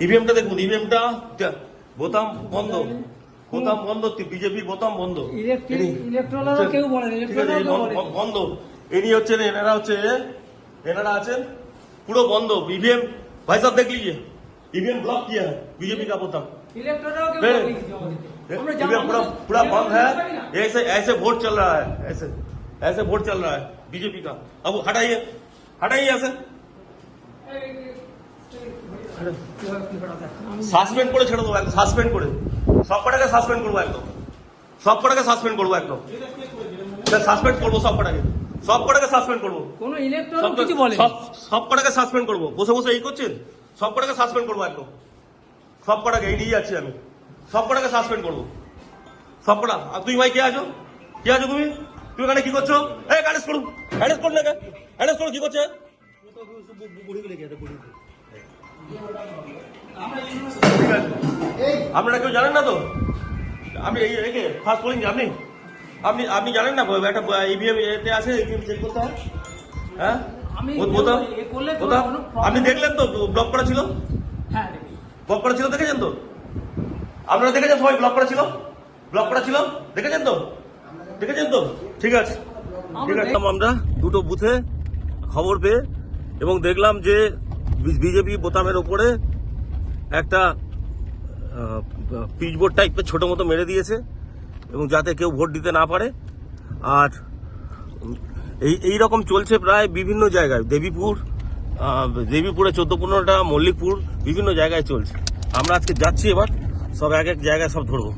ইভিএমটা দেখুন, ইভিএমটা বোতাম বন্ধ, বোতাম বন্ধ, বিজেপির বোতাম বন্ধ, কেউ বলে বন্ধ। ইনি হচ্ছেন, এনারা আছেন পুরো বন্ধ ईवीएम। भाई साहब देख लीजिए ईवीएम ब्लॉक किया है बीजेपी का बोताम, ईवीएम पूरा बंद है। ऐसे ऐसे वोट चल रहा है, ऐसे ऐसे वोट चल रहा है बीजेपी का। अब हटाइए, हटाइए ऐसे সাসপেন্ড করে ছেড়ে দেবো, একদম সাসপেন্ড করে, সব কটাকে সাসপেন্ড করবো, একদম সব কটাকে সাসপেন্ড করবো, একদম সাসপেন্ড করবো, সব কটাকে সাসপেন্ড করবো, কোনো ইলেকট্রন কিছু বলে সব কটাকে সাসপেন্ড করবো। বসে বসে এই করছেন, সব কটাকে সাসপেন্ড করবো, একদম সব কটাকে, এই নিয়ে যাচ্ছি আমি, সব কটাকে সাসপেন্ড করবো, সব কটা। আর তুমি ভাই কে আছো, কে আছো তুমি? তুমি এখানে কি করছো? এই অ্যারেস্ট করুন, অ্যারেস্ট করুন, অ্যারেস্ট করুন, কি করছে? আপনারা কেউ জানেন না তো? আমি এই ফার্স্ট বলিং আপনি আপনি আপনি জানেন না একটা ইভিএম এতে আছে, ইভিএম চেক করতে হয়। হ্যাঁ বোতাম আপনি দেখলেন তো ব্লক করা ছিল, ব্লক করা ছিল, দেখেছেন তো? আপনারা দেখেছেন সবাই ব্লক করা ছিল, ব্লক করা ছিল, দেখেছেন তো? দেখেছেন তো? ঠিক আছে, ঠিক আছে। আমরা দুটো বুথে খবর পেয়ে এবং দেখলাম যে বিজেপি বোতামের ওপরে একটা পিচবোর্ড টাইপের ছোট মতো মেরে দিয়েছে এবং যাতে কেউ ভোট দিতে না পারে। আর এই রকম চলছে প্রায় বিভিন্ন জায়গায়, দেবীপুরে 14-15টা, মল্লিকপুর, বিভিন্ন জায়গায় চলছে। আমরা আজকে যাচ্ছি, এবার সব এক এক জায়গায় সব ধরবো।